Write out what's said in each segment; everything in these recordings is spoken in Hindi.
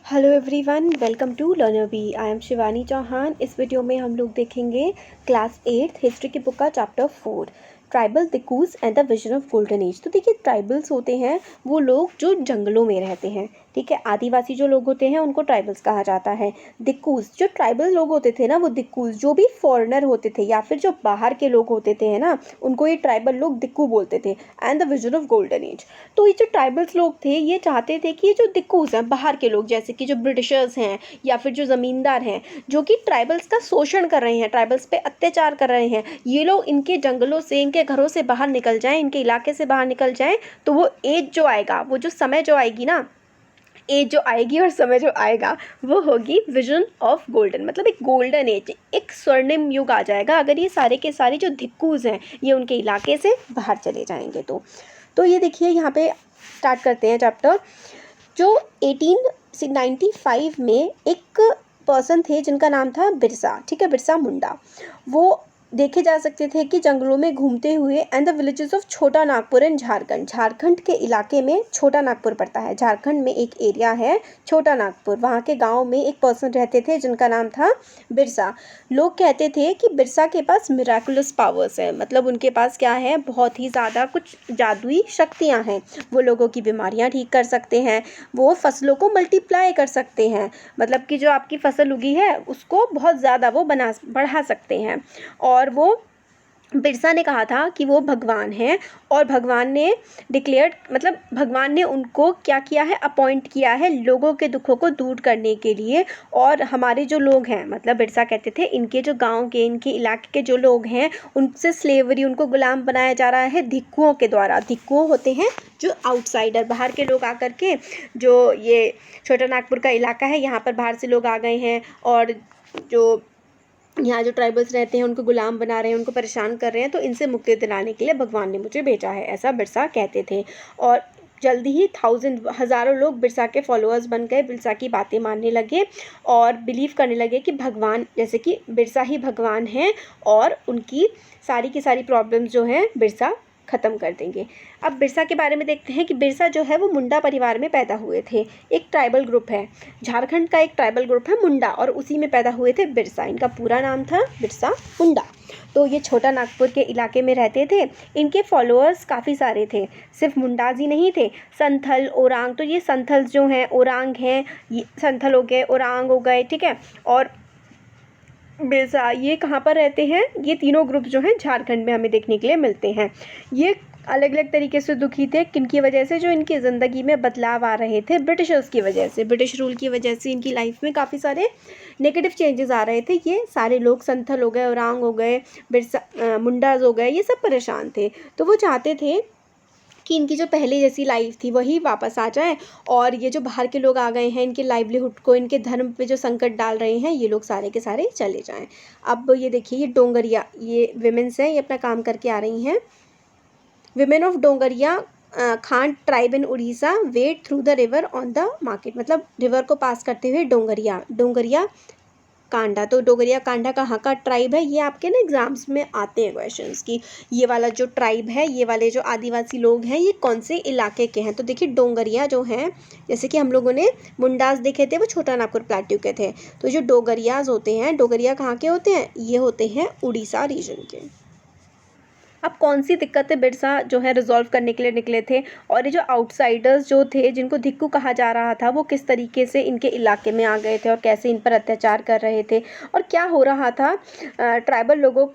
Hello everyone, welcome to learner bee. I am Shivani Chauhan. इस वीडियो में हम लोग देखेंगे क्लास 8 हिस्ट्री की बुक का chapter 4 tribal dikus and the vision of golden age. तो देखिए, ट्राइबल्स होते हैं वो लोग जो जंगलों में रहते हैं, ठीक है। आदिवासी जो लोग होते हैं उनको ट्राइबल्स कहा जाता है। दिक्कूज जो ट्राइबल लोग होते थे ना, वो दिक्कूज जो भी फॉरेनर होते थे या फिर जो बाहर के लोग होते थे ना, उनको ये ट्राइबल लोग दिक्कू बोलते थे। And the vision of golden age, तो ये जो ट्राइबल्स लोग थे ये चाहते थे कि ये जो दिक्कूज हैं, बाहर के लोग जैसे कि जो ब्रिटिशर्स हैं या फिर जो ज़मींदार हैं, जो कि ट्राइबल्स का शोषण कर रहे हैं, ट्राइबल्स पे अत्याचार कर रहे हैं, ये लोग इनके जंगलों से, इनके घरों से बाहर निकल जाएं, इनके इलाके से बाहर निकल जाएं। तो वो एज जो आएगा, वो जो समय जो आएगी ना, एज जो आएगी और समय जो आएगा, वो होगी विजन ऑफ गोल्डन, मतलब एक गोल्डन एज, एक स्वर्णिम युग आ जाएगा अगर ये सारे के सारे जो दिक्कूज हैं ये उनके इलाके से बाहर चले जाएंगे। तो ये देखिए, यहाँ पे स्टार्ट करते हैं चैप्टर। जो 1895 में एक पर्सन थे जिनका नाम था बिरसा, ठीक है, बिरसा मुंडा। वो देखे जा सकते थे कि जंगलों में घूमते हुए। एंड द विलेजेस ऑफ छोटा नागपुर इन झारखंड, झारखंड के इलाके में छोटा नागपुर पड़ता है। झारखंड में एक एरिया है छोटा नागपुर, वहाँ के गांव में एक पर्सन रहते थे जिनका नाम था बिरसा। लोग कहते थे कि बिरसा के पास मिराकुलस पावर्स है, मतलब उनके पास क्या है, बहुत ही ज़्यादा कुछ जादुई शक्तियाँ हैं। वो लोगों की बीमारियाँ ठीक कर सकते हैं, वो फसलों को मल्टीप्लाई कर सकते हैं, मतलब कि जो आपकी फसल उगी है उसको बहुत ज़्यादा वो बढ़ा सकते हैं। और वो बिरसा ने कहा था कि वो भगवान हैं, और भगवान ने डिक्लेयर, मतलब भगवान ने उनको क्या किया है, अपॉइंट किया है लोगों के दुखों को दूर करने के लिए। और हमारे जो लोग हैं, मतलब बिरसा कहते थे इनके जो गांव के, इनके इलाके के जो लोग हैं, उनसे स्लेवरी, उनको गुलाम बनाया जा रहा है धिक्कुओं के द्वारा। धिक्कुओं होते हैं जो आउटसाइडर, बाहर के लोग आकर के, जो ये छोटा नागपुर का इलाका है यहाँ पर बाहर से लोग आ गए हैं, और जो यहाँ जो ट्राइबल्स रहते हैं उनको गुलाम बना रहे हैं, उनको परेशान कर रहे हैं, तो इनसे मुक्ति दिलाने के लिए भगवान ने मुझे भेजा है, ऐसा बिरसा कहते थे। और जल्दी ही हज़ारों लोग बिरसा के फॉलोअर्स बन गए, बिरसा की बातें मानने लगे और बिलीव करने लगे कि भगवान, जैसे कि बिरसा ही भगवान हैं, और उनकी सारी की सारी प्रॉब्लम्स जो हैं बिरसा ख़त्म कर देंगे। अब बिरसा के बारे में देखते हैं कि बिरसा जो है वो मुंडा परिवार में पैदा हुए थे। एक ट्राइबल ग्रुप है, झारखंड का एक ट्राइबल ग्रुप है मुंडा, और उसी में पैदा हुए थे बिरसा। इनका पूरा नाम था बिरसा मुंडा। तो ये छोटा नागपुर के इलाके में रहते थे। इनके फॉलोअर्स काफ़ी सारे थे, सिर्फ मुंडाज ही नहीं थे, संथल, ओरांग। तो ये संथल जो हैं, ओरांग हैं, ये संथल हो गए, ओरांग हो गए, ठीक है। और बिरसा ये कहाँ पर रहते हैं, ये तीनों ग्रुप जो हैं झारखंड में हमें देखने के लिए मिलते हैं। ये अलग अलग तरीके से दुखी थे, किनकी वजह से, जो इनकी ज़िंदगी में बदलाव आ रहे थे ब्रिटिशर्स की वजह से, ब्रिटिश रूल की वजह से इनकी लाइफ में काफ़ी सारे नेगेटिव चेंजेस आ रहे थे। ये सारे लोग, संथल हो गए, ओरांग हो गए, बिरसा, मुंडाज हो गए, ये सब परेशान थे। तो वो चाहते थे कि इनकी जो पहले जैसी लाइफ थी वही वापस आ जाए, और ये जो बाहर के लोग आ गए हैं इनके लाइवलीहुड को, इनके धर्म पे जो संकट डाल रहे हैं, ये लोग सारे के सारे चले जाएं। अब ये देखिए, ये डोंगरिया, ये विमेंस हैं, ये अपना काम करके आ रही हैं। Women of Dongria Khan tribe in Orissa wade through the river on the market, मतलब रिवर को पास करते हुए डोंगरिया कांडा। तो डोगरिया कांडा कहाँ का ट्राइब है, ये आपके ना एग्जाम्स में आते हैं क्वेश्चंस की। ये वाला जो ट्राइब है, ये वाले जो आदिवासी लोग हैं, ये कौन से इलाके के हैं। तो देखिए, डोंगरिया जो हैं, जैसे कि हम लोगों ने मुंडास देखे थे, वो छोटा नागपुर प्लेट्यू के थे। तो जो डोगरियाज होते हैं, डोगरिया कहाँ के होते हैं, ये होते हैं उड़ीसा रीजन के। अब कौन सी दिक्कतें बिरसा जो है रिजॉल्व करने के लिए निकले थे, और ये जो आउटसाइडर्स जो थे, जिनको धिक्कू कहा जा रहा था, वो किस तरीके से इनके इलाके में आ गए थे और कैसे इन पर अत्याचार कर रहे थे, और क्या हो रहा था ट्राइबल लोगों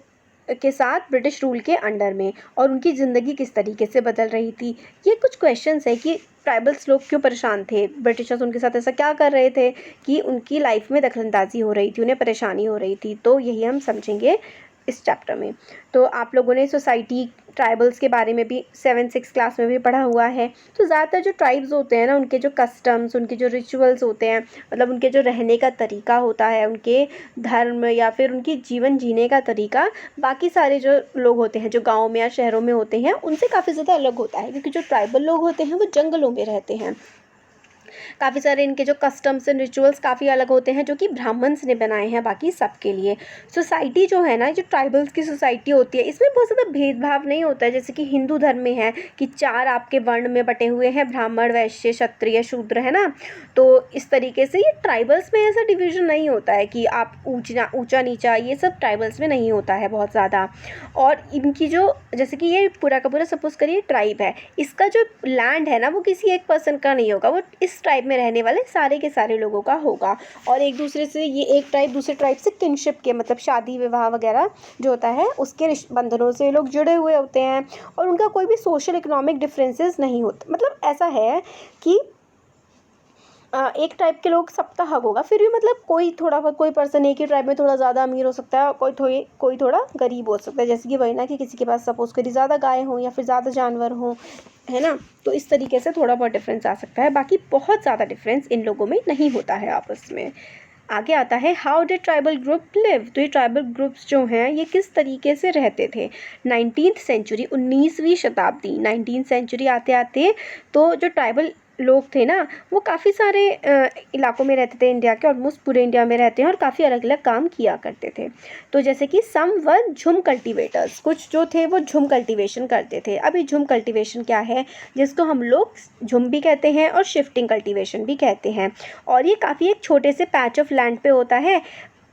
के साथ ब्रिटिश रूल के अंडर में, और उनकी ज़िंदगी किस तरीके से बदल रही थी। ये कुछ क्वेश्चंस है कि ट्राइबल्स लोग क्यों परेशान थे, ब्रिटिशर्स उनके साथ ऐसा क्या कर रहे थे कि उनकी लाइफ में दखलंदाजी हो रही थी, उन्हें परेशानी हो रही थी। तो यही हम समझेंगे इस चैप्टर में। तो आप लोगों ने सोसाइटी ट्राइबल्स के बारे में भी 7-6 क्लास में भी पढ़ा हुआ है। तो ज़्यादातर जो ट्राइब्स होते हैं ना, उनके जो कस्टम्स, उनके जो रिचुअल्स होते हैं, मतलब उनके जो रहने का तरीका होता है, उनके धर्म या फिर उनकी जीवन जीने का तरीका, बाकी सारे जो लोग होते हैं जो गाँव में या शहरों में होते हैं, उनसे काफ़ी ज़्यादा अलग होता है, क्योंकि जो ट्राइबल लोग होते हैं वो जंगलों में रहते हैं। काफ़ी सारे इनके जो कस्टम्स एंड रिचुअल्स काफ़ी अलग होते हैं, जो कि ब्राह्मण्स ने बनाए हैं बाकी सबके लिए। सोसाइटी जो है ना, जो ट्राइबल्स की सोसाइटी होती है, इसमें बहुत ज़्यादा भेदभाव नहीं होता है, जैसे कि हिंदू धर्म में है कि 4 आपके वर्ण में बटे हुए हैं, ब्राह्मण, वैश्य, क्षत्रिय, शूद्र, है ना। तो इस तरीके से ये ट्राइबल्स में ऐसा डिवीज़न नहीं होता है कि आप ऊँचा नीचा, ये सब ट्राइबल्स में नहीं होता है बहुत ज़्यादा। और इनकी जो, जैसे कि ये पूरा का पूरा सपोज़ करिए ट्राइब है, इसका जो लैंड है ना, वो किसी एक पर्सन का नहीं होगा, वो इस ट्राइब में रहने वाले सारे के सारे लोगों का होगा। और एक दूसरे से, ये एक ट्राइब दूसरे ट्राइब से किनशिप के, मतलब शादी विवाह वगैरह जो होता है उसके बंधनों से लोग जुड़े हुए होते हैं, और उनका कोई भी सोशल इकोनॉमिक डिफरेंसेस नहीं होता। मतलब ऐसा है कि एक ट्राइब के लोग सबका हक होगा, फिर भी मतलब कोई थोड़ा बहुत, कोई पर्सन एक ही ट्राइब में थोड़ा ज़्यादा अमीर हो सकता है और कोई थोड़ा गरीब हो सकता है, जैसे कि वही ना कि किसी के पास सपोज़ करिए ज़्यादा गाय हो या फिर ज़्यादा जानवर हो, है ना। तो इस तरीके से थोड़ा बहुत डिफरेंस आ सकता है, बाकी बहुत ज़्यादा डिफरेंस इन लोगों में नहीं होता है आपस में। आगे आता है how did tribal group live. तो ये ट्राइबल ग्रुप्स जो हैं ये किस तरीके से रहते थे। 19th सेंचुरी, 19वीं शताब्दी, 19th सेंचुरी आते आते तो जो ट्राइबल लोग थे ना, वो काफ़ी सारे इलाकों में रहते थे, इंडिया के ऑलमोस्ट पूरे इंडिया में रहते हैं, और काफ़ी अलग अलग काम किया करते थे। तो जैसे कि सम वर झुम कल्टीवेटर्स, कुछ जो थे वो झुम कल्टीवेशन करते थे। अभी झुम कल्टीवेशन क्या है, जिसको हम लोग झुम भी कहते हैं और शिफ्टिंग कल्टीवेशन भी कहते हैं, और ये काफ़ी एक छोटे से पैच ऑफ लैंड पे होता है।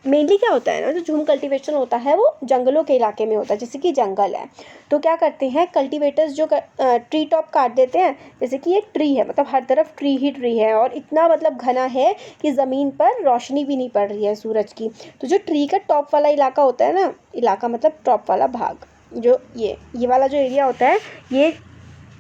मेनली क्या होता है ना, जो झूम कल्टीवेशन होता है वो जंगलों के इलाके में होता है, जैसे कि जंगल है, तो क्या करते हैं कल्टीवेटर्स जो ट्री टॉप काट देते हैं, जैसे कि एक ट्री है, मतलब हर तरफ ट्री ही ट्री है, और इतना मतलब घना है कि ज़मीन पर रोशनी भी नहीं पड़ रही है सूरज की। तो जो ट्री का टॉप वाला इलाका होता है ना, इलाका मतलब टॉप वाला भाग, जो ये वाला जो एरिया होता है, ये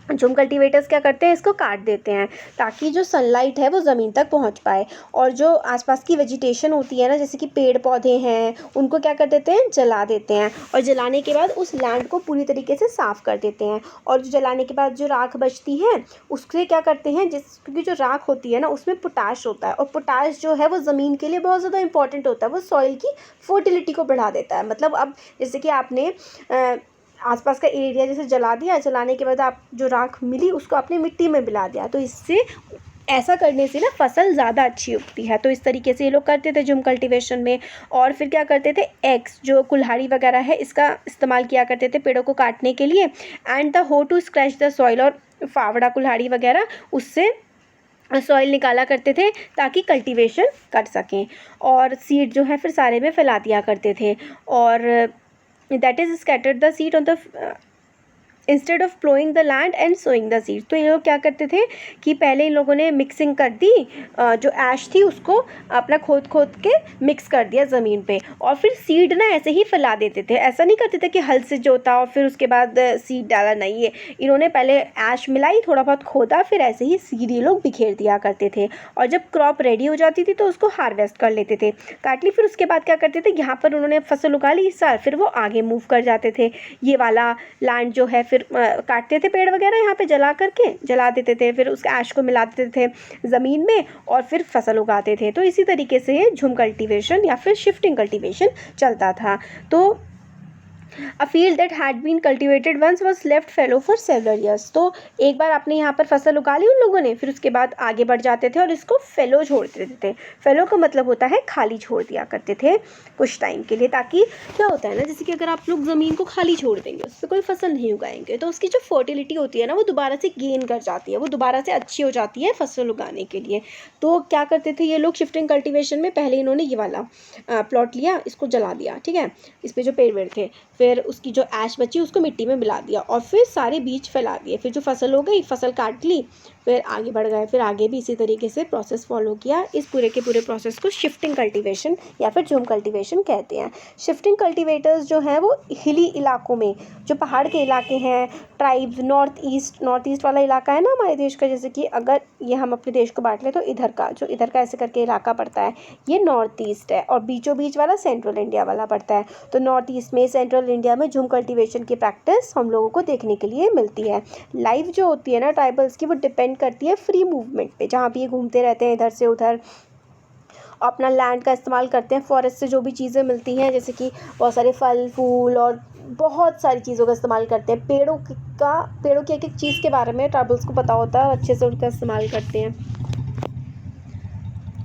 झूम कल्टीवेटर्स क्या करते हैं, इसको काट देते हैं ताकि जो सनलाइट है वो ज़मीन तक पहुंच पाए, और जो आसपास की वेजिटेशन होती है ना, जैसे कि पेड़ पौधे हैं, उनको क्या कर देते हैं, जला देते हैं, और जलाने के बाद उस लैंड को पूरी तरीके से साफ़ कर देते हैं। और जो जलाने के बाद जो राख बचती है उससे क्या करते हैं, क्योंकि जो राख होती है ना उसमें पोटाश होता है, और पोटाश जो है वो ज़मीन के लिए बहुत ज़्यादा इंपॉर्टेंट होता है, वो सॉइल की फर्टिलिटी को बढ़ा देता है। मतलब अब जैसे कि आपने आसपास का एरिया जैसे जला दिया, जलाने के बाद आप जो राख मिली उसको आपने मिट्टी में मिला दिया, तो इससे ऐसा करने से ना फसल ज़्यादा अच्छी उगती है। तो इस तरीके से ये लोग करते थे झूम कल्टीवेशन में। और फिर क्या करते थे, एक्स जो कुल्हाड़ी वगैरह है इसका इस्तेमाल किया करते थे पेड़ों को काटने के लिए, एंड द हो टू स्क्रैच द सॉइल, और फावड़ा कुल्हाड़ी वगैरह उससे सॉइल निकाला करते थे ताकि कल्टीवेशन कर सकें। और सीड जो है फिर सारे में फैला दिया करते थे, और that is scattered the seed on the instead of ploughing the land and sowing the seed. तो ये लोग क्या करते थे कि पहले इन लोगों ने मिक्सिंग कर दी, जो ऐश थी उसको अपना खोद खोद के मिक्स कर दिया ज़मीन पे, और फिर सीड ना ऐसे ही फैला देते थे। ऐसा नहीं करते थे कि हल से जोता और फिर उसके बाद सीड डाला, नहीं है, इन्होंने पहले ऐश मिलाई, थोड़ा बहुत खोदा, फिर ऐसे ही सीड ये लोग बिखेर दिया करते थे। और जब क्रॉप रेडी हो जाती थी तो उसको हार्वेस्ट कर लेते थे, काट ली, फिर उसके बाद क्या करते थे, यहाँ पर उन्होंने फसल उगा ली इस साल, फिर वो आगे मूव कर जाते थे। ये वाला लैंड जो है फिर काटते थे पेड़ वगैरह, यहाँ पे जला देते थे, फिर उस ऐश को मिला देते थे ज़मीन में और फिर फसल उगाते थे। तो इसी तरीके से झूम कल्टीवेशन या फिर शिफ्टिंग कल्टीवेशन चलता था। तो a field that had been cultivated once was left fallow for several years. तो एक बार आपने यहाँ पर फसल उगा ली उन लोगों ने, फिर उसके बाद आगे बढ़ जाते थे और इसको फेलो छोड़ देते थे। फेलो का मतलब होता है खाली छोड़ दिया करते थे कुछ टाइम के लिए, ताकि क्या होता है ना, जैसे कि अगर आप लोग ज़मीन को खाली छोड़ देंगे, उस पर कोई फसल नहीं उगाएंगे, तो उसकी जो फर्टिलिटी होती है ना वो दोबारा से गेन कर जाती है, वो दोबारा से अच्छी हो जाती है फसल उगाने के लिए। तो क्या करते थे ये लोग शिफ्टिंग कल्टीवेशन में, पहले इन्होंने ये वाला प्लॉट लिया, इसको जला दिया, ठीक है, इस पर जो पेड़ वेड़ थे, फिर उसकी जो ऐश बची उसको मिट्टी में मिला दिया और फिर सारे बीज फैला दिए, फिर जो फसल हो गई, फसल काट ली, फिर आगे बढ़ गए, फिर आगे भी इसी तरीके से प्रोसेस फॉलो किया। इस पूरे के पूरे प्रोसेस को शिफ्टिंग कल्टीवेशन या फिर झूम कल्टीवेशन कहते हैं। शिफ्टिंग कल्टीवेटर्स जो हैं वो हिली इलाकों में, जो पहाड़ के इलाके हैं, ट्राइब्स, नॉर्थ ईस्ट वाला इलाका है ना हमारे देश का, जैसे कि अगर ये हम अपने देश को बांट लें तो इधर का ऐसे करके इलाका पड़ता है, ये नॉर्थ ईस्ट है, और बीचों बीच वाला सेंट्रल इंडिया वाला पड़ता है। तो नॉर्थ ईस्ट में, सेंट्रल इंडिया में झूम कल्टीवेशन की प्रैक्टिस हम लोगों को देखने के लिए मिलती है। लाइफ जो होती है ना ट्राइबल्स की, वो डिपेंड करती है फ्री मूवमेंट पे, जहाँ भी ये घूमते रहते हैं इधर से उधर, अपना लैंड का इस्तेमाल करते हैं, फॉरेस्ट से जो भी चीज़ें मिलती हैं, जैसे कि बहुत सारे फल फूल और बहुत सारी चीज़ों का इस्तेमाल करते हैं। पेड़ों की एक एक चीज़ के बारे में ट्राइबल्स को पता होता है और अच्छे से उनका इस्तेमाल करते हैं।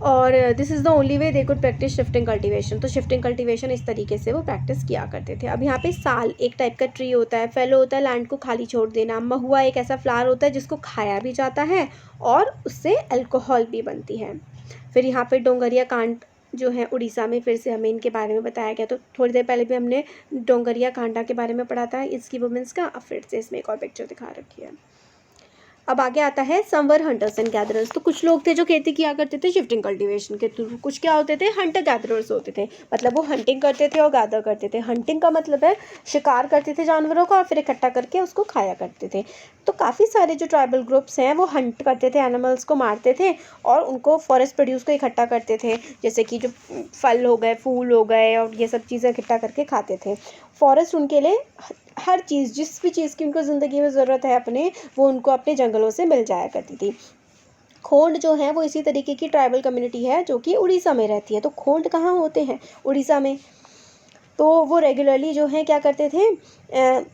और this is the only way they could practice shifting cultivation. तो शिफ्टिंग कल्टीवेशन इस तरीके से वो प्रैक्टिस किया करते थे। अब यहाँ पे साल एक टाइप का ट्री होता है, फेलो होता है लैंड को खाली छोड़ देना, महुआ एक ऐसा फ्लावर होता है जिसको खाया भी जाता है और उससे अल्कोहल भी बनती है। फिर यहाँ पे डोंगरिया कांड जो है उड़ीसा में, फिर से हमें इनके बारे में बताया गया। तो थोड़ी देर पहले भी हमने डोंगरिया कांडा के बारे में पढ़ा था, इसकी वुमेंस का। अब फिर से इसमें एक और पिक्चर दिखा रखी है। अब आगे आता है समर हंटर्स एंड गैदरर्स। तो कुछ लोग थे जो खेती किया करते थे शिफ्टिंग कल्टीवेशन के थ्रू, कुछ क्या होते थे, हंटर गैदरर्स होते थे। मतलब वो हंटिंग करते थे और गैदर करते थे। हंटिंग का मतलब है शिकार करते थे जानवरों का और फिर इकट्ठा करके उसको खाया करते थे। तो काफ़ी सारे जो ट्राइबल ग्रुप्स हैं वो हंट करते थे, एनिमल्स को मारते थे और उनको फॉरेस्ट प्रोड्यूस को इकट्ठा करते थे, जैसे कि जो फल हो गए, फूल हो गए और ये सब चीज़ें इकट्ठा करके खाते थे। फॉरेस्ट उनके लिए हर चीज़, जिस भी चीज़ की उनको ज़िंदगी में ज़रूरत है अपने, वो उनको अपने जंगलों से मिल जाया करती थी। खोंड जो है वो इसी तरीके की ट्राइबल कम्युनिटी है जो कि उड़ीसा में रहती है। तो खोंड कहाँ होते हैं, उड़ीसा में। तो वो रेगुलरली जो है क्या करते थे,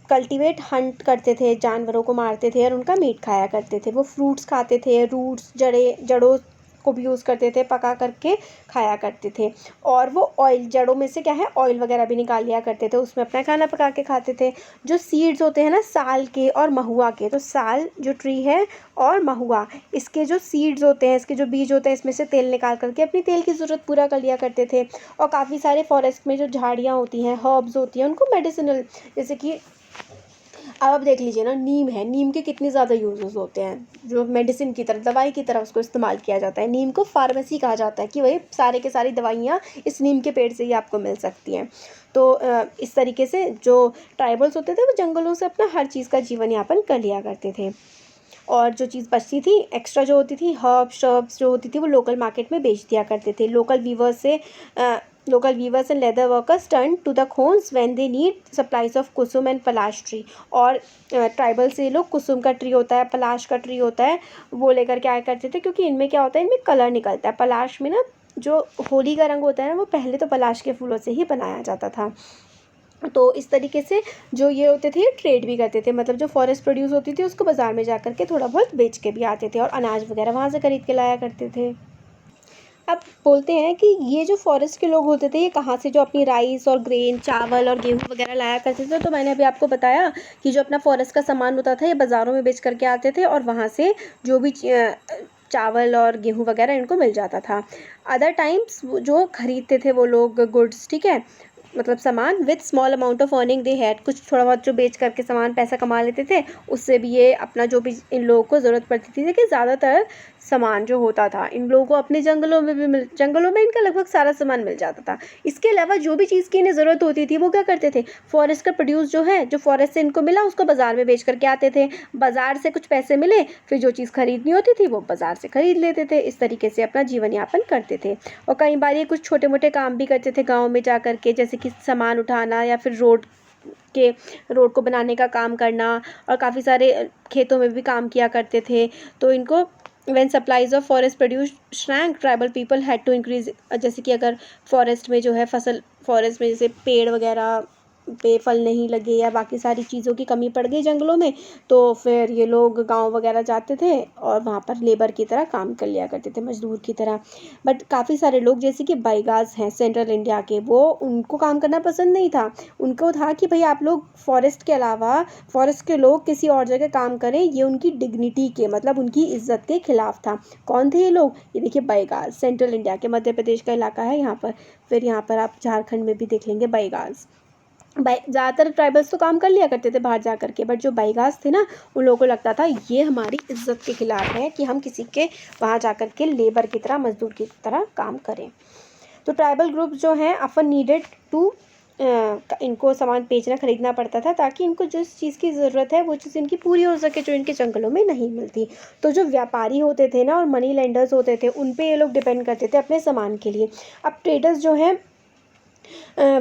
कल्टीवेट हंट करते थे, जानवरों को मारते थे और उनका मीट खाया करते थे। वो फ्रूट्स खाते थे, रूट्स, जड़ों को भी यूज़ करते थे, पका करके खाया करते थे। और वो ऑयल, जड़ों में से क्या है, ऑयल वगैरह भी निकाल लिया करते थे, उसमें अपना खाना पका के खाते थे। जो सीड्स होते हैं ना साल के और महुआ के, तो साल जो ट्री है और महुआ, इसके जो सीड्स होते हैं, इसके जो बीज होते हैं, इसमें से तेल निकाल करके अपनी तेल की ज़रूरत पूरा कर लिया करते थे। और काफ़ी सारे फॉरेस्ट में जो झाड़ियाँ होती हैं, हर्ब्स होती हैं, उनको मेडिसिनल, जैसे कि अब आप देख लीजिए ना, नीम है, नीम के कितने ज़्यादा यूजेस होते हैं, जो मेडिसिन की तरह, दवाई की तरह उसको इस्तेमाल किया जाता है। नीम को फार्मेसी कहा जाता है कि वही सारे के सारी दवाइयाँ इस नीम के पेड़ से ही आपको मिल सकती हैं। तो इस तरीके से जो ट्राइबल्स होते थे वो जंगलों से अपना हर चीज़ का जीवन यापन कर लिया करते थे। और जो चीज़ बचती थी एक्स्ट्रा जो होती थी, हर्ब्स शर्ब्स जो होती थी, वो लोकल मार्केट में बेच दिया करते थे। Local weavers and leather workers turn to the Khonds when they need supplies of kusum and palash tree. और ट्राइबल से लोग कुसुम का ट्री होता है, पलाश का ट्री होता है, वो लेकर के आया करते थे, क्योंकि इनमें क्या होता है, इनमें कलर निकलता है। पलाश में ना जो होली का रंग होता है ना, वो पहले तो पलाश के फूलों से ही बनाया जाता था। तो इस तरीके से जो ये होते थे, ये ट्रेड भी करते थे, मतलब जो फॉरेस्ट प्रोड्यूस होती थी उसको बाज़ार में जा कर के थोड़ा बहुत बेच के भी आते थे और अनाज वगैरह वहाँ से खरीद के लाया करते थे। अब बोलते हैं कि ये जो फॉरेस्ट के लोग होते थे, ये कहाँ से जो अपनी राइस और ग्रेन, चावल और गेहूँ वगैरह लाया करते थे। तो मैंने अभी आपको बताया कि जो अपना फॉरेस्ट का सामान होता था, ये बाज़ारों में बेच करके आते थे और वहाँ से जो भी चावल और गेहूँ वगैरह इनको मिल जाता था। अदर टाइम्स जो खरीदते थे वो लोग गुड्स, ठीक है, मतलब सामान, with small amount of earning they had, कुछ थोड़ा बहुत जो बेच करके सामान पैसा कमा लेते थे, उससे भी ये अपना जो भी इन लोगों को ज़रूरत पड़ती थी। देखिए ज़्यादातर सामान जो होता था इन लोगों को अपने जंगलों में इनका लगभग सारा सामान मिल जाता था। इसके अलावा जो भी चीज़ की इन्हें ज़रूरत होती थी वो क्या करते थे, फॉरेस्ट का प्रोड्यूस जो है, जो फॉरेस्ट से इनको मिला उसको बाज़ार में बेच करके आते थे। बाज़ार से कुछ पैसे मिले, फिर जो चीज़ खरीदनी होती थी वो बाज़ार से खरीद लेते थे। इस तरीके से अपना जीवन यापन करते थे। और कई बार ये कुछ छोटे मोटे काम भी करते थे गाँव में जा कर के, जैसे कि सामान उठाना या फिर रोड को बनाने का काम करना, और काफ़ी सारे खेतों में भी काम किया करते थे। तो इनको when supplies of forest produce shrank, tribal people had to increase, जैसे कि अगर फॉरेस्ट में जो है फॉरेस्ट में जैसे पेड़ वगैरह पे फल नहीं लगे या बाकी सारी चीज़ों की कमी पड़ गई जंगलों में, तो फिर ये लोग गांव वगैरह जाते थे और वहाँ पर लेबर की तरह काम कर लिया करते थे, मजदूर की तरह। बट काफ़ी सारे लोग जैसे कि बाइगाज हैं सेंट्रल इंडिया के, वो उनको काम करना पसंद नहीं था। उनको था कि भाई आप लोग फॉरेस्ट के अलावा, फॉरेस्ट के लोग किसी और जगह काम करें, ये उनकी डिग्निटी के, मतलब उनकी इज्जत के खिलाफ था। कौन थे ये लोग, ये देखिए बाइगाज, सेंट्रल इंडिया के, मध्य प्रदेश का इलाका है यहाँ पर। फिर यहाँ पर आप झारखंड में भी देख लेंगे बाइगाज। ज़्यादातर ट्राइबल्स तो काम कर लिया करते थे बाहर जा करके, बट जो बाइगास थे ना, उन लोगों को लगता था ये हमारी इज्जत के खिलाफ है कि हम किसी के वहाँ जा कर के लेबर की तरह, मजदूर की तरह काम करें। तो ट्राइबल ग्रुप्स जो हैं ऑफन नीडेड टू, इनको सामान बेचना खरीदना पड़ता था ताकि इनको जिस चीज़ की ज़रूरत है वो चीज़ इनकी पूरी हो सके, जो इनके जंगलों में नहीं मिलती। तो जो व्यापारी होते थे ना और मनी लेंडर्स होते थे, उन पे ये लोग डिपेंड करते थे अपने सामान के लिए। अब ट्रेडर्स जो हैं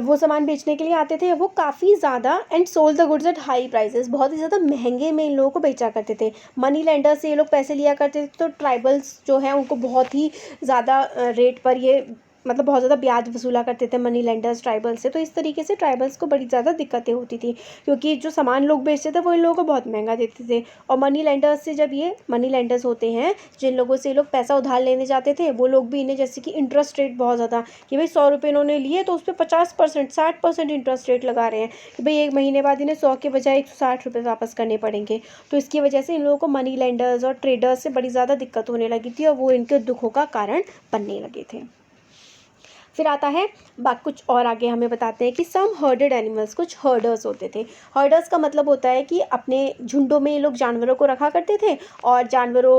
वो सामान बेचने के लिए आते थे, वो काफ़ी ज़्यादा and sold the goods at high prices, बहुत ही ज़्यादा महंगे में इन लोगों को बेचा करते थे। मनी लेंडर से ये लोग पैसे लिया करते थे, तो ट्राइबल्स जो हैं उनको बहुत ही ज़्यादा रेट पर ये मतलब बहुत ज़्यादा ब्याज वसूला करते थे मनी लेंडर्स ट्राइबल से। तो इस तरीके से ट्राइबल्स को बड़ी ज़्यादा दिक्कतें होती थी, क्योंकि जो सामान लोग बेचते थे वो इन लोगों को बहुत महंगा देते थे। और मनी लेंडर्स से, जब ये मनी लेंडर्स होते हैं जिन लोगों से ये लोग पैसा उधार लेने जाते थे, वो लोग भी इन्हें जैसे कि इंटरेस्ट रेट बहुत ज़्यादा, कि भाई 100 रुपये इन्होंने लिए तो उस पर 50%, 60% इंटरेस्ट रेट लगा रहे हैं कि भाई 1 महीने बाद इन्हें 100 के बजाय 160 रुपये वापस करने पड़ेंगे। तो इसकी वजह से इन लोगों को मनी लेंडर्स और ट्रेडर्स से बड़ी ज़्यादा दिक्कत होने लगी थी और वो इनके दुखों का कारण बनने लगे थे। फिर आता है कुछ और आगे हमें बताते हैं कि सम हर्डेड एनिमल्स, कुछ हर्डर्स होते थे। हर्डर्स का मतलब होता है कि अपने झुंडों में ये लोग जानवरों को रखा करते थे और जानवरों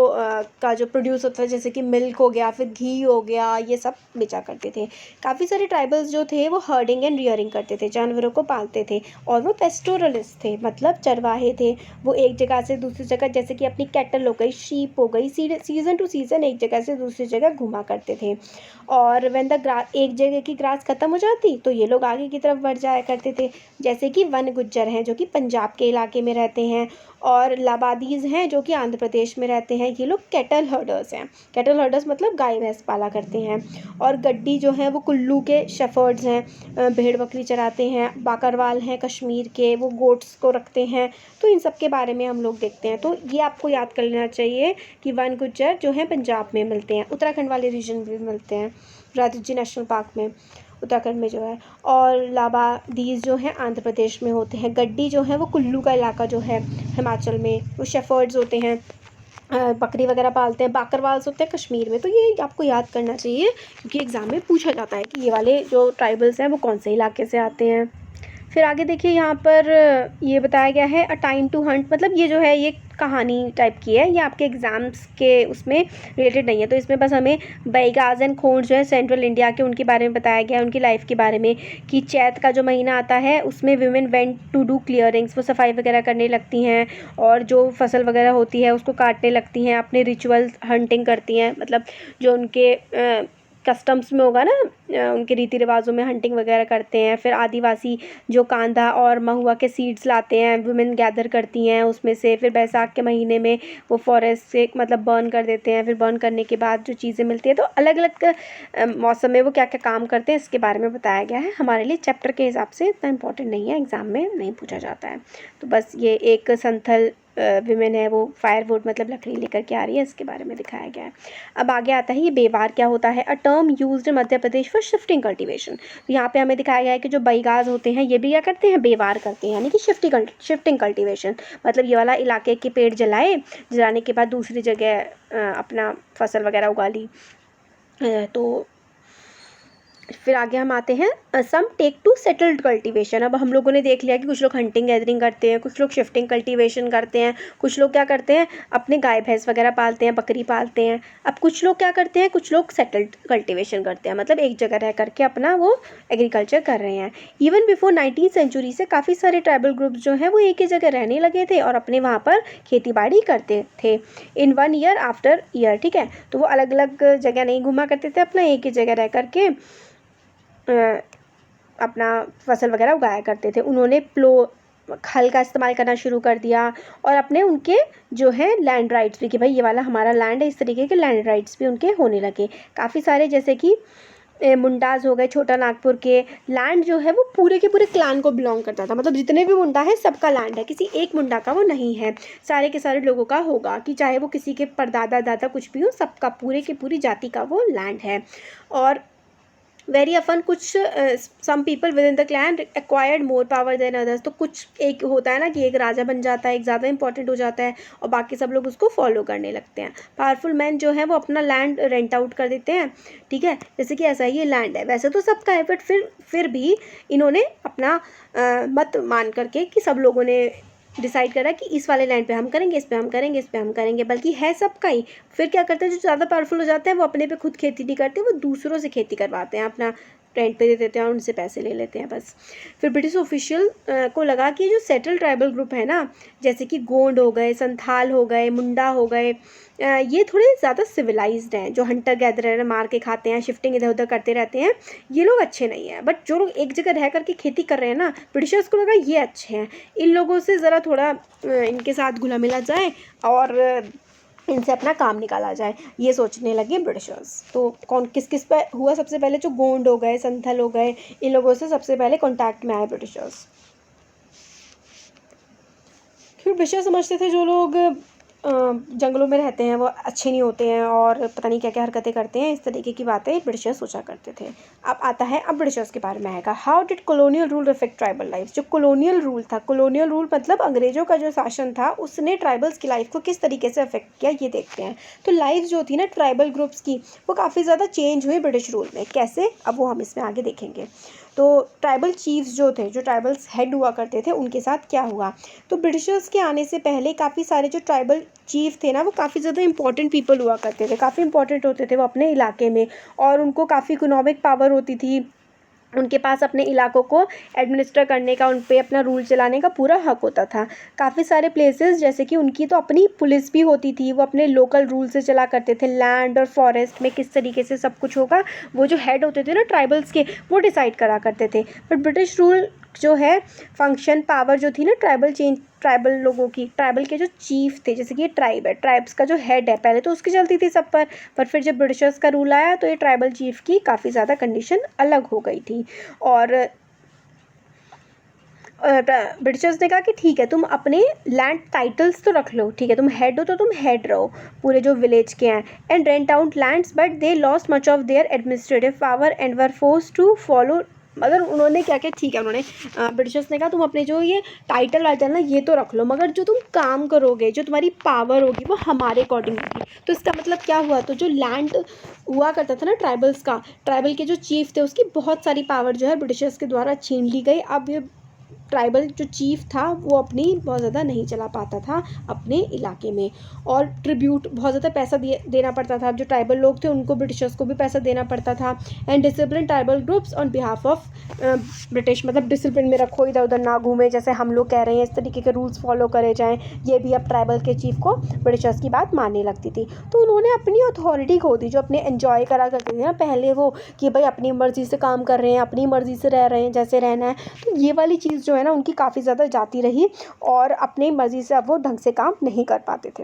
का जो प्रोड्यूस होता है जैसे कि मिल्क हो गया, फिर घी हो गया, ये सब बेचा करते थे। काफ़ी सारे ट्राइबल्स जो थे वो हर्डिंग एंड रियरिंग करते थे, जानवरों को पालते थे और वो पेस्टोरलिस्ट थे, मतलब चरवाहे थे। वो एक जगह से दूसरी जगह, जैसे कि अपनी कैटल हो गई, शीप हो गई, सीज़न टू सीज़न एक जगह से दूसरी जगह घुमा करते थे। और व्हेन द एक जगह की ग्रास ख़त्म हो जाती तो ये लोग आगे की तरफ बढ़ जाया करते थे। जैसे कि वन गुज्जर हैं जो कि पंजाब के इलाके में रहते हैं, और लाबादीज़ हैं जो कि आंध्र प्रदेश में रहते हैं। ये लोग कैटल हर्डर्स हैं। कैटल हर्डर्स मतलब गाय भैंस पाला करते हैं। और गड्डी जो हैं वो कुल्लू के शेफर्ड्स हैं, भेड़ बकरी चराते हैं। बाकरवाल हैं कश्मीर के, वो गोट्स को रखते हैं। तो इन सब के बारे में हम लोग देखते हैं। तो ये आपको याद कर लेना चाहिए कि वन गुज्जर जो हैं पंजाब में मिलते हैं, उत्तराखंड वाले रीजन में भी मिलते हैं, राधा जी नेशनल पार्क में, उत्तराखंड में जो है। और लाबादीज़ जो हैं आंध्र प्रदेश में होते हैं। गड्डी जो है वो कुल्लू का इलाका जो है हिमाचल में, वो शेफर्ड्स होते हैं, बकरी वगैरह पालते हैं। बाकरवाल्स होते हैं कश्मीर में। तो ये आपको याद करना चाहिए क्योंकि एग्ज़ाम में पूछा जाता है कि ये वाले जो ट्राइबल्स हैं वो कौन से इलाके से आते हैं। फिर आगे देखिए यहाँ पर ये बताया गया है अ टाइम टू हंट, मतलब ये जो है ये कहानी टाइप की है, ये आपके एग्ज़ाम्स के उसमें रिलेटेड नहीं है। तो इसमें बस हमें बैगाज एंड खोंड जो है सेंट्रल इंडिया के, उनके बारे में बताया गया है, उनकी लाइफ के बारे में, कि चैत का जो महीना आता है उसमें विमेन वेंट टू डू क्लियरिंग्स, वो सफाई वगैरह करने लगती हैं और जो फसल वगैरह होती है उसको काटने लगती हैं, अपने रिचुअल हंटिंग करती हैं, मतलब जो उनके कस्टम्स में होगा ना, उनके रीति रिवाजों में हंटिंग वगैरह करते हैं। फिर आदिवासी जो कांदा और महुआ के सीड्स लाते हैं, वुमेन गैदर करती हैं उसमें से। फिर बैसाख के महीने में वो फॉरेस्ट से मतलब बर्न कर देते हैं। फिर बर्न करने के बाद जो चीज़ें मिलती है, तो अलग अलग मौसम में वो क्या क्या काम करते हैं इसके बारे में बताया गया है। हमारे लिए चैप्टर के हिसाब से इतना इम्पोर्टेंट नहीं है, एग्ज़ाम में नहीं पूछा जाता है। तो बस ये एक संथल विमेन है, वो फायरवुड मतलब लकड़ी लेकर के आ रही है, इसके बारे में दिखाया गया है। अब आगे आता है ये बेवार क्या होता है, a term used in Madhya Pradesh for shifting cultivation. तो यहाँ पे हमें दिखाया गया है कि जो बैगाज होते हैं ये भी क्या करते हैं, बेवार करते हैं, यानी कि शिफ्टिंग कल्टीवेशन। मतलब ये वाला इलाके के पेड़ जलाने के बाद दूसरी जगह अपना फसल वगैरह उगा ली। तो फिर आगे हम आते हैं some take to settled cultivation. अब हम लोगों ने देख लिया कि कुछ लोग हंटिंग गैदरिंग करते हैं, कुछ लोग शिफ्टिंग कल्टीवेशन करते हैं, कुछ लोग क्या करते हैं अपने गाय भैंस वगैरह पालते हैं, बकरी पालते हैं। अब कुछ लोग क्या करते हैं, कुछ लोग सेटल्ड कल्टीवेशन करते हैं, मतलब एक जगह रह करके अपना वो एग्रीकल्चर कर रहे हैं। इवन बिफोर 19th सेंचुरी से काफ़ी सारे ट्राइबल ग्रुप्स जो हैं वो एक ही जगह रहने लगे थे और अपने वहाँ पर खेती बाड़ी करते थे इन 1 ईयर आफ्टर ईयर। ठीक है, तो वो अलग अलग जगह नहीं घूमा करते थे, अपना एक ही जगह रह करके अपना फसल वगैरह उगाया करते थे। उन्होंने हल का इस्तेमाल करना शुरू कर दिया और अपने उनके जो है लैंड राइट्स भी, कि भाई ये वाला हमारा लैंड है, इस तरीके के लैंड राइट्स भी उनके होने लगे काफ़ी सारे। जैसे कि मुंडाज हो गए, छोटा नागपुर के लैंड जो है वो पूरे के पूरे क्लान को बिलोंग करता था, मतलब जितने भी मुंडा है सबका लैंड है, किसी एक मुंडा का वो नहीं है, सारे के सारे लोगों का होगा, कि चाहे वो किसी के परदादा दादा कुछ भी हो, सबका पूरे की पूरी जाति का वो लैंड है। और वेरी अफन कुछ some people within the clan acquired more power than others. तो कुछ एक होता है ना कि एक राजा बन जाता है, एक ज़्यादा इंपॉर्टेंट हो जाता है और बाकी सब लोग उसको फॉलो करने लगते हैं। पावरफुल मैन जो है वो अपना लैंड रेंट आउट कर देते हैं। ठीक है, जैसे कि ऐसा ही ये लैंड है, वैसे तो सबका है, बट फिर भी इन्होंने अपना मत मान करके कि सब लोगों ने डिसाइड करा कि इस वाले लैंड पे हम करेंगे, इस पे हम करेंगे, इस पे हम करेंगे, बल्कि है सबका ही। फिर क्या करते हैं, जो ज़्यादा पावरफुल हो जाते हैं वो अपने पे खुद खेती नहीं करते, वो दूसरों से खेती करवाते हैं, अपना रेंट पे दे देते हैं और उनसे पैसे ले लेते हैं बस। फिर ब्रिटिश ऑफिशियल को लगा कि जो सेटल ट्राइबल ग्रुप है ना, जैसे कि गोंड हो गए, संथाल हो गए, मुंडा हो गए, ये थोड़े ज़्यादा सिविलाइज्ड हैं, जो हंटर गैदरर मार के खाते हैं, शिफ्टिंग इधर उधर करते रहते हैं, ये लोग अच्छे नहीं हैं। बट जो लोग एक जगह रह करके खेती कर रहे हैं ना, ब्रिटिशर्स को लगा ये अच्छे हैं, इन लोगों से ज़रा थोड़ा इनके साथ घुला मिला जाए और इनसे अपना काम निकाला जाए, ये सोचने लगे ब्रिटिशर्स। तो कौन किस किस पे हुआ सबसे पहले? जो गोंड हो गए, संथल हो गए, इन लोगों से सबसे पहले कॉन्टैक्ट में आए ब्रिटिशर्स। क्योंकि ब्रिटिशर्स समझते थे जो लोग जंगलों में रहते हैं वो अच्छे नहीं होते हैं और पता नहीं क्या क्या हरकतें करते हैं, इस तरीके की बातें ब्रिटिशर्स सोचा करते थे। अब आता है, अब ब्रिटिशर्स के बारे में आएगा। How did colonial rule affect tribal life? जो कॉलोनियल रूल था, कॉलोनियल रूल मतलब अंग्रेजों का जो शासन था उसने ट्राइबल्स की लाइफ को किस तरीके से अफेक्ट किया, ये देखते हैं। तो लाइफ जो थी ना ट्राइबल ग्रुप्स की, वो काफ़ी ज़्यादा चेंज हुई ब्रिटिश रूल में। कैसे? अब वो हम इसमें आगे देखेंगे। तो ट्राइबल चीफ्स जो थे, जो ट्राइबल्स हेड हुआ करते थे, उनके साथ क्या हुआ? तो ब्रिटिशर्स के आने से पहले काफ़ी सारे जो ट्राइबल चीफ थे ना, वो काफ़ी ज़्यादा इंपॉर्टेंट पीपल हुआ करते थे, काफ़ी इंपॉर्टेंट होते थे वो अपने इलाके में, और उनको काफ़ी इकोनॉमिक पावर होती थी। उनके पास अपने इलाकों को एडमिनिस्टर करने का, उन पे अपना रूल चलाने का पूरा हक होता था। काफ़ी सारे प्लेसेस, जैसे कि उनकी तो अपनी पुलिस भी होती थी, वो अपने लोकल रूल से चला करते थे। लैंड और फॉरेस्ट में किस तरीके से सब कुछ होगा, वो जो हेड होते थे ना ट्राइबल्स के, वो डिसाइड करा करते थे। बट ब्रिटिश रूल जो है, फंक्शन पावर जो थी ना ट्राइबल लोगों की, ट्राइबल के जो चीफ थे, जैसे कि ये ट्राइब है, ट्राइब्स का जो हेड है, पहले तो उसकी चलती थी सब पर फिर जब ब्रिटिशर्स का रूल आया तो ये ट्राइबल चीफ की काफ़ी ज़्यादा कंडीशन अलग हो गई थी। और ब्रिटिशर्स ने कहा कि ठीक है, तुम अपने लैंड टाइटल्स तो रख लो, ठीक है, तुम हेड हो तो तुम हेड रहो पूरे जो विलेज के हैं, and rent out lands, but they lost much of their administrative power and were forced to follow. मगर उन्होंने क्या किया, ठीक है, उन्होंने ब्रिटिशर्स ने कहा तुम अपने जो ये टाइटल वाइटल ना ये तो रख लो, मगर जो तुम काम करोगे, जो तुम्हारी पावर होगी, वो हमारे अकॉर्डिंग होगी। तो इसका मतलब क्या हुआ? तो जो लैंड हुआ करता था ना ट्राइबल्स का, ट्राइबल के जो चीफ थे, उसकी बहुत सारी पावर जो है ब्रिटिशर्स के द्वारा छीन ली गई। अब ये ट्राइबल जो चीफ था वो अपनी बहुत ज़्यादा नहीं चला पाता था अपने इलाके में, और ट्रिब्यूट बहुत ज़्यादा पैसा देना पड़ता था। अब जो ट्राइबल लोग थे उनको ब्रिटिशर्स को भी पैसा देना पड़ता था। And discipline tribal groups on behalf of British, मतलब डिसिप्लिन में रखो, इधर उधर ना घूमे, जैसे हम लोग कह रहे हैं, इस तरीके के रूल्स फॉलो करे जाएँ। ये भी अब ट्राइबल के चीफ को ब्रिटिशर्स की बात मानने लगती थी। तो उन्होंने अपनी अथॉरिटी खो दी, जो अपने एंजॉय करा करते थे ना पहले वो, कि भाई अपनी मर्ज़ी से काम कर रहे हैं, अपनी मर्ज़ी से रह रहे हैं, जैसे रहना है। तो ये वाली चीज़ जो है ना उनकी काफ़ी ज़्यादा जाती रही, और अपनी मर्ज़ी से अब वो ढंग से काम नहीं कर पाते थे।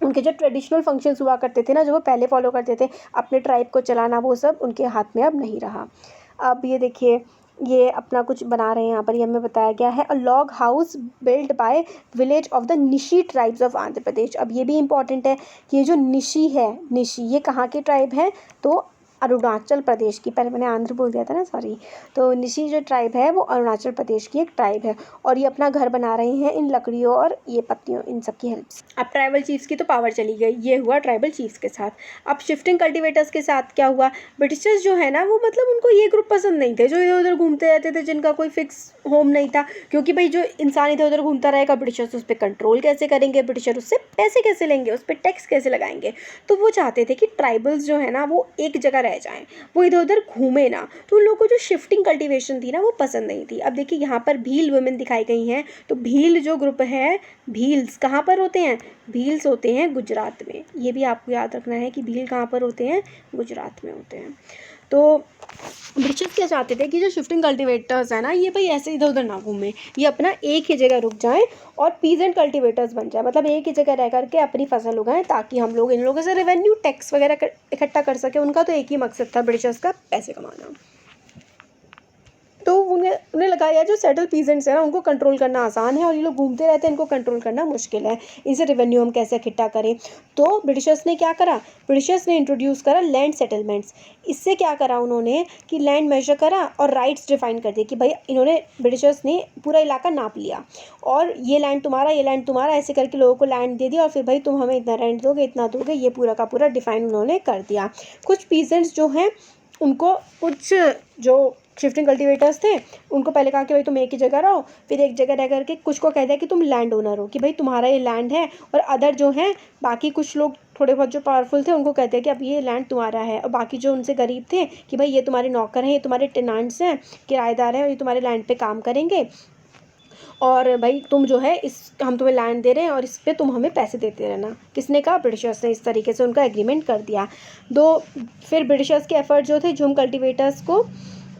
उनके जो ट्रेडिशनल फंक्शंस हुआ करते थे ना, जो वो पहले फॉलो करते थे अपने ट्राइब को चलाना, वो सब उनके हाथ में अब नहीं रहा। अब ये देखिए, ये अपना कुछ बना रहे हैं यहाँ पर, ये हमें बताया गया है, a log house build by village of the Nishi tribes of Andhra Pradesh. अब ये भी इंपॉर्टेंट है कि ये जो निशी है, निशी ये कहाँ के ट्राइब है? तो अरुणाचल प्रदेश की, पहले मैंने आंध्र बोल दिया था ना, सॉरी। तो निशी जो ट्राइब है वो अरुणाचल प्रदेश की एक ट्राइब है, और ये अपना घर बना रहे हैं इन लकड़ियों और ये पत्तियों, इन सब की हेल्प से। अब ट्राइबल चीफ्स की तो पावर चली गई, ये हुआ ट्राइबल चीफ्स के साथ। अब शिफ्टिंग कल्टिवेटर्स के साथ क्या हुआ? ब्रिटिशर्स जो है ना, वो मतलब उनको ये ग्रुप पसंद नहीं थे, जो इधर उधर घूमते रहते थे, जिनका कोई फिक्स होम नहीं था। क्योंकि भाई जो इंसान इधर उधर घूमता रहेगा, ब्रिटिशर्स उस पर कंट्रोल कैसे करेंगे, ब्रिटिशर उससे पैसे कैसे लेंगे, उस पर टैक्स कैसे लगाएंगे? तो वो चाहते थे कि ट्राइबल्स जो है ना वो एक जगह रह जाएं, वो इधर उधर घूमे ना। तो उन लोगों को जो शिफ्टिंग कल्टीवेशन थी ना वो पसंद नहीं थी। अब देखिए यहाँ पर भील वुमेन दिखाई गई हैं। तो भील जो ग्रुप है, भील्स कहाँ पर होते हैं? भील्स होते हैं गुजरात में। ये भी आपको याद रखना है कि भील कहाँ पर होते हैं? गुजरात में होते हैं। तो ब्रिटिश क्या चाहते थे कि जो शिफ्टिंग कल्टीवेटर्स है ना, ये भाई ऐसे इधर उधर ना घूमे, ये अपना एक ही जगह रुक जाएं और पीजेंट कल्टीवेटर्स बन जाए, मतलब एक ही जगह रह करके अपनी फसल उगाएं, ताकि हम लोग इन लोगों से रेवेन्यू टैक्स वगैरह इकट्ठा कर सके। उनका तो एक ही मकसद था ब्रिटिशर्स का, पैसे कमाना। तो उन्हें लगा यार जो सेटल पीजेंट्स हैं ना उनको कंट्रोल करना आसान है, और ये लोग घूमते रहते हैं, इनको कंट्रोल करना मुश्किल है, इनसे रेवेन्यू हम कैसे इकट्ठा करें। तो ब्रिटिशर्स ने क्या करा? ब्रिटिशर्स ने इंट्रोड्यूस करा लैंड सेटलमेंट्स। इससे क्या करा उन्होंने कि लैंड मेजर करा और राइट्स डिफाइन कर दिए कि भाई इन्होंने ब्रिटिशर्स ने पूरा इलाका नाप लिया, और ये लैंड तुम्हारा, ये लैंड तुम्हारा, ऐसे करके लोगों को लैंड दे दिया, और फिर भाई तुम हमें इतना रेंट दोगे, इतना दोगे, ये पूरा का पूरा डिफाइन उन्होंने कर दिया। कुछ पीजेंट्स जो हैं उनको, कुछ जो शिफ्टिंग कल्टीवेटर्स थे उनको पहले कहा कि भाई तुम एक ही जगह रहो, फिर एक जगह रह करके कुछ को कह दिया कि तुम लैंड ओनर हो, कि भाई तुम्हारा ये लैंड है, और अदर जो हैं बाकी कुछ लोग थोड़े बहुत जो पावरफुल थे उनको कहते हैं कि अब ये लैंड तुम्हारा है, और बाकी जो उनसे गरीब थे कि भाई ये तुम्हारे नौकर हैं, ये तुम्हारे टेनांट्स हैं, किराएदार हैं, और ये तुम्हारे लैंड पे काम करेंगे, और भाई तुम जो है इस हम तुम्हें लैंड दे रहे हैं और इस पे तुम हमें पैसे देते रहना। किसने कहा? ब्रिटिशर्स ने। इस तरीके से उनका एग्रीमेंट कर दिया। फिर ब्रिटिशर्स के एफर्ट जो थे झूम कल्टीवेटर्स को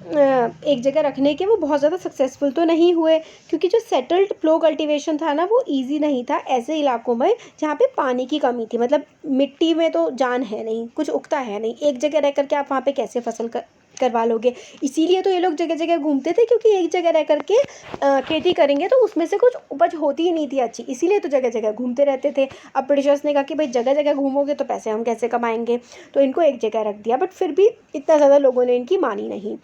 एक जगह रखने के वो बहुत ज़्यादा सक्सेसफुल तो नहीं हुए, क्योंकि जो सेटल्ड फ्लो कल्टीवेशन था ना वो इजी नहीं था ऐसे इलाकों में जहाँ पे पानी की कमी थी। मतलब मिट्टी में तो जान है नहीं, कुछ उगता है नहीं, एक जगह रह करके आप वहाँ पे कैसे फसल करवा लोगे। इसीलिए तो ये लोग जगह जगह घूमते थे, क्योंकि एक जगह रह करके खेती करेंगे तो उसमें से कुछ उपज होती ही नहीं थी अच्छी, इसीलिए तो जगह जगह घूमते रहते थे। अब ब्रिटिशर्स ने कहा कि भाई जगह जगह घूमोगे तो पैसे हम कैसे कमाएंगे, तो इनको एक जगह रख दिया। बट फिर भी इतना ज़्यादा लोगों ने इनकी मानी नहीं।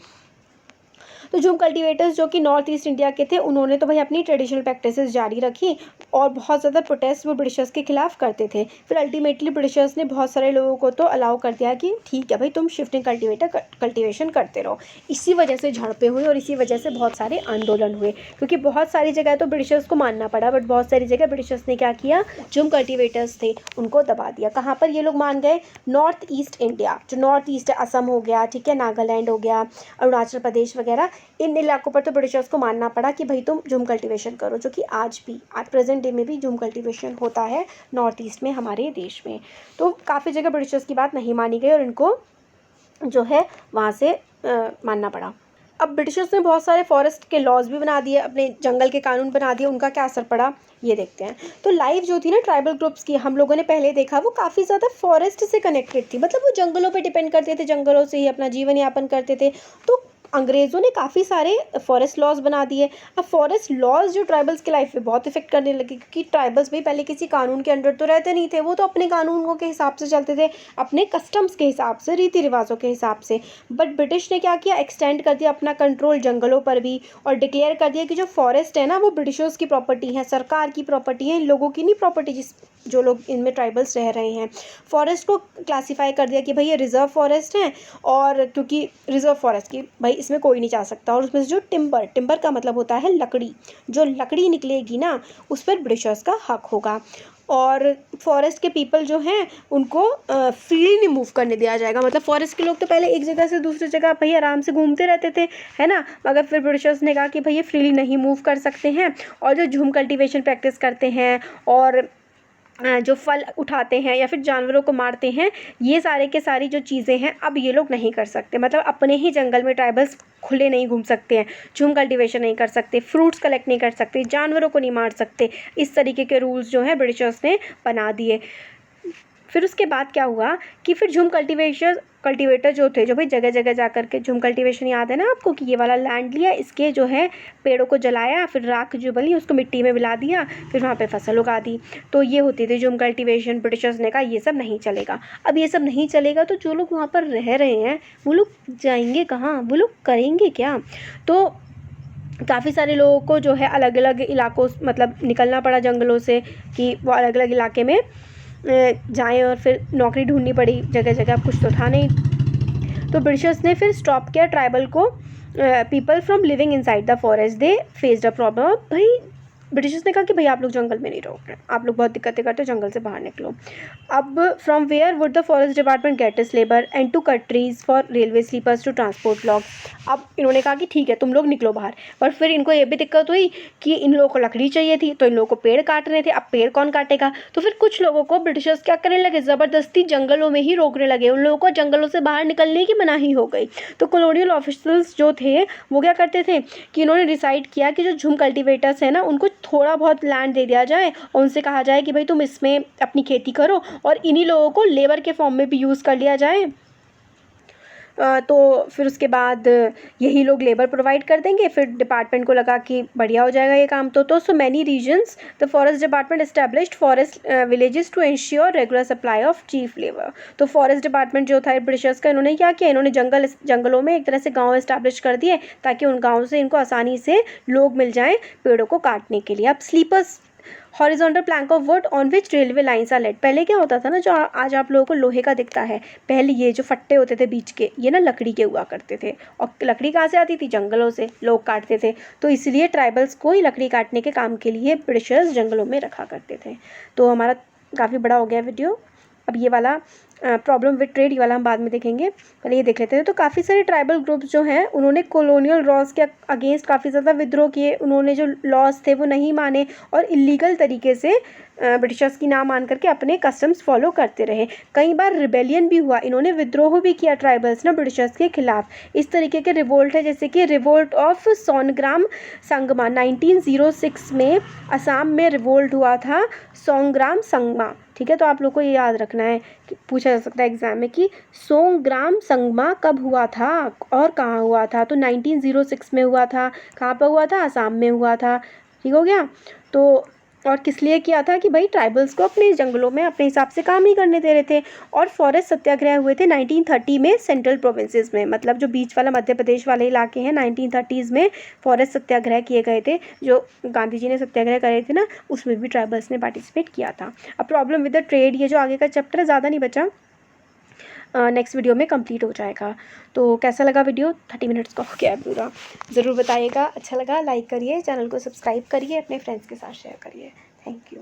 तो जूम कल्टीवेटर्स जो कि नॉर्थ ईस्ट इंडिया के थे, उन्होंने तो भाई अपनी ट्रेडिशनल प्रैक्टिसेस जारी रखी और बहुत ज़्यादा प्रोटेस्ट वो ब्रिटिशर्स के खिलाफ करते थे। फिर अल्टीमेटली ब्रिटिशर्स ने बहुत सारे लोगों को तो अलाउ कर दिया कि ठीक है भाई तुम शिफ्टिंग कल्टीवेशन करते रहो। इसी वजह से झड़पें हुई और इसी वजह से बहुत सारे आंदोलन हुए, क्योंकि बहुत सारी जगह तो ब्रिटिशर्स को मानना पड़ा, बट बहुत सारी जगह ब्रिटिशर्स ने क्या किया, जूम कल्टीवेटर्स थे उनको दबा दिया। कहाँ पर ये लोग मान गए, नॉर्थ ईस्ट इंडिया, जो नॉर्थ ईस्ट है, असम हो गया, ठीक है, नागालैंड हो गया, अरुणाचल प्रदेश वगैरह, इन इलाकों पर तो ब्रिटिशर्स को मानना पड़ा कि भाई तुम जूम कल्टीवेशन करो, जो कि आज प्रेजेंट डे में भी जूम कल्टीवेशन होता है नॉर्थ ईस्ट में हमारे देश में। तो काफ़ी जगह ब्रिटिशर्स की बात नहीं मानी गई और इनको जो है वहाँ से मानना पड़ा। अब ब्रिटिशर्स ने बहुत सारे फॉरेस्ट के लॉज भी बना दिए, अपने जंगल के कानून बना दिए, उनका क्या असर पड़ा ये देखते हैं। तो लाइफ जो थी ना ट्राइबल ग्रुप्स की, हम लोगों ने पहले देखा, वो काफ़ी ज़्यादा फॉरेस्ट से कनेक्टेड थी। मतलब वो जंगलों पे डिपेंड करते थे, जंगलों से ही अपना जीवन यापन करते थे। तो अंग्रेज़ों ने काफ़ी सारे फॉरेस्ट लॉज बना दिए। अब फॉरेस्ट लॉज जो ट्राइबल्स की लाइफ पे बहुत इफेक्ट करने लगे, क्योंकि ट्राइबल्स भी पहले किसी कानून के अंडर तो रहते नहीं थे, वो तो अपने कानूनों के हिसाब से चलते थे, अपने कस्टम्स के हिसाब से, रीति रिवाजों के हिसाब से। बट ब्रिटिश ने क्या किया, एक्सटेंड कर दिया अपना कंट्रोल जंगलों पर भी, और डिक्लेयर कर दिया कि जो फॉरेस्ट है ना वो ब्रिटिशर्स की प्रॉपर्टी है, सरकार की प्रॉपर्टी है, इन लोगों की नहीं प्रॉपर्टी जो लोग इनमें ट्राइबल्स रह रहे हैं। फॉरेस्ट को क्लासीफाई कर दिया कि भाई ये रिजर्व फॉरेस्ट हैं, और क्योंकि रिजर्व फॉरेस्ट की भाई इसमें कोई नहीं जा सकता, और उसमें से जो टिम्बर का मतलब होता है लकड़ी, जो लकड़ी निकलेगी ना उस पर ब्रिटिशर्स का हक होगा। और फॉरेस्ट के पीपल जो हैं उनको फ्रीली नहीं मूव करने दिया जाएगा। मतलब फॉरेस्ट के लोग तो पहले एक जगह से दूसरी जगह भाई आराम से घूमते रहते थे, है ना, मगर फिर ब्रिटिशर्स ने कहा कि भाई ये फ्रीली नहीं मूव कर सकते हैं। और जो झूम कल्टीवेशन प्रैक्टिस करते हैं और जो फल उठाते हैं या फिर जानवरों को मारते हैं, ये सारे के सारी जो चीज़ें हैं अब ये लोग नहीं कर सकते। मतलब अपने ही जंगल में ट्राइबल्स खुले नहीं घूम सकते हैं, झूम कल्टीवेशन नहीं कर सकते, फ्रूट्स कलेक्ट नहीं कर सकते, जानवरों को नहीं मार सकते। इस तरीके के रूल्स जो हैं ब्रिटिशर्स ने बना दिए। फिर उसके बाद क्या हुआ कि फिर झूम कल्टीवेटर जो थे, जो भाई जगह जगह जा कर के, झूम कल्टीवेशन याद है ना आपको, कि ये वाला लैंड लिया, इसके जो है पेड़ों को जलाया, फिर राख जो बनी उसको मिट्टी में मिला दिया, फिर वहाँ पे फसल उगा दी। तो ये होती थी झूम कल्टीवेशन। ब्रिटिशर्स ने कहा ये सब नहीं चलेगा। अब ये सब नहीं चलेगा तो जो लोग वहाँ पर रह रहे हैं वो लोग जाएंगे कहाँ, वो लोग करेंगे क्या। तो काफ़ी सारे लोगों को जो है अलग अलग इलाकों मतलब निकलना पड़ा जंगलों से, कि वो अलग अलग इलाके में जाएं, और फिर नौकरी ढूंढनी पड़ी जगह जगह, अब कुछ तो था नहीं। तो ब्रिटिशर्स ने फिर स्टॉप किया ट्राइबल को, people from living inside the forest, they faced a problem. भाई ब्रिटिशर्स ने कहा कि भाई आप लोग जंगल में नहीं रहोगे, आप लोग बहुत दिक्कतें करते हो, जंगल से बाहर निकलो। अब from where would the forest department get its labour and to cut trees for railway sleepers to transport logs. अब इन्होंने कहा कि ठीक है तुम लोग निकलो बाहर, पर फिर इनको ये भी दिक्कत हुई कि इन लोगों को लकड़ी चाहिए थी, तो इन लोगों को पेड़ काटने थे। अब पेड़ कौन काटेगा, तो फिर कुछ लोगों को ब्रिटिशर्स क्या करने लगे, ज़बरदस्ती जंगलों में ही रोकने लगे, उन लोगों को जंगलों से बाहर निकलने की मनाही हो गई। तो कॉलोनियल ऑफिसर्स जो थे वो क्या करते थे कि इन्होंने डिसाइड किया कि जो झूम कल्टीवेटर्स है ना उनको थोड़ा बहुत लैंड दे दिया जाए, और उनसे कहा जाए कि भाई तुम इसमें अपनी खेती करो, और इन्हीं लोगों को लेबर के फॉर्म में भी यूज़ कर लिया जाए। तो फिर उसके बाद यही लोग लेबर प्रोवाइड कर देंगे। फिर डिपार्टमेंट को लगा कि बढ़िया हो जाएगा ये काम। तो so many reasons the forest department established forest villages to ensure regular supply of cheap labour. तो फॉरेस्ट डिपार्टमेंट जो था ब्रिटिशर्स का, इन्होंने क्या किया, इन्होंने जंगलों में एक तरह से गाँव एस्टैब्लिश कर दिए, ताकि उन गाँव से इनको आसानी से लोग मिल जाएँ पेड़ों को काटने के लिए। अब sleepers horizontal plank of wood on which railway lines are laid. पहले क्या होता था ना, जो आज आप लोगों को लोहे का दिखता है, पहले ये जो फट्टे होते थे बीच के, ये ना लकड़ी के हुआ करते थे। और लकड़ी कहाँ से आती थी, जंगलों से लोग काटते थे। तो इसलिए ट्राइबल्स को ही लकड़ी काटने के काम के लिए ब्रिटिशर्स जंगलों में रखा करते थे। तो हमारा काफ़ी बड़ा हो गया वीडियो। अब ये वाला प्रॉब्लम विद ट्रेड, ये वाला हम बाद में देखेंगे, पहले ये देख लेते हैं। तो काफ़ी सारे ट्राइबल ग्रुप्स जो हैं उन्होंने कॉलोनियल लॉज के अगेंस्ट काफ़ी ज़्यादा विद्रोह किए। उन्होंने जो लॉज थे वो नहीं माने और इलीगल तरीके से ब्रिटिशर्स की ना मान करके अपने कस्टम्स फॉलो करते रहे। कई बार रिबेलियन भी हुआ, इन्होंने विद्रोह भी किया ट्राइबल्स ने ब्रिटिशर्स के खिलाफ। इस तरीके के रिवोल्ट है जैसे कि रिवोल्ट ऑफ सोनग्राम संगमा 1906 में असम में रिवोल्ट हुआ था सोंगग्राम संगमा। ठीक है, तो आप लोग को ये याद रखना है कि पूछा जा सकता है एग्जाम में कि सोंगग्राम संगमा कब हुआ था और कहाँ हुआ था। तो 1906 में हुआ था। कहाँ पर हुआ था? असम में हुआ था। ठीक हो गया। तो और किस लिए किया था कि भाई ट्राइबल्स को अपने जंगलों में अपने हिसाब से काम नहीं करने दे रहे थे। और फॉरेस्ट सत्याग्रह हुए थे 1930 में सेंट्रल प्रोविंसेस में, मतलब जो बीच वाला मध्य प्रदेश वाले इलाके हैं 1930s में फॉरेस्ट सत्याग्रह किए गए थे। जो गांधी जी ने सत्याग्रह करे थे ना, उसमें भी ट्राइबल्स ने पार्टिसिपेट किया था। अब प्रॉब्लम विद द ट्रेड, ये जो आगे का चैप्टर है ज़्यादा नहीं बचा, नेक्स्ट वीडियो में कंप्लीट हो जाएगा। तो कैसा लगा वीडियो? 30 मिनट्स का हो गया है पूरा। ज़रूर बताइएगा। अच्छा लगा लाइक करिए, चैनल को सब्सक्राइब करिए, अपने फ्रेंड्स के साथ शेयर करिए। Thank you.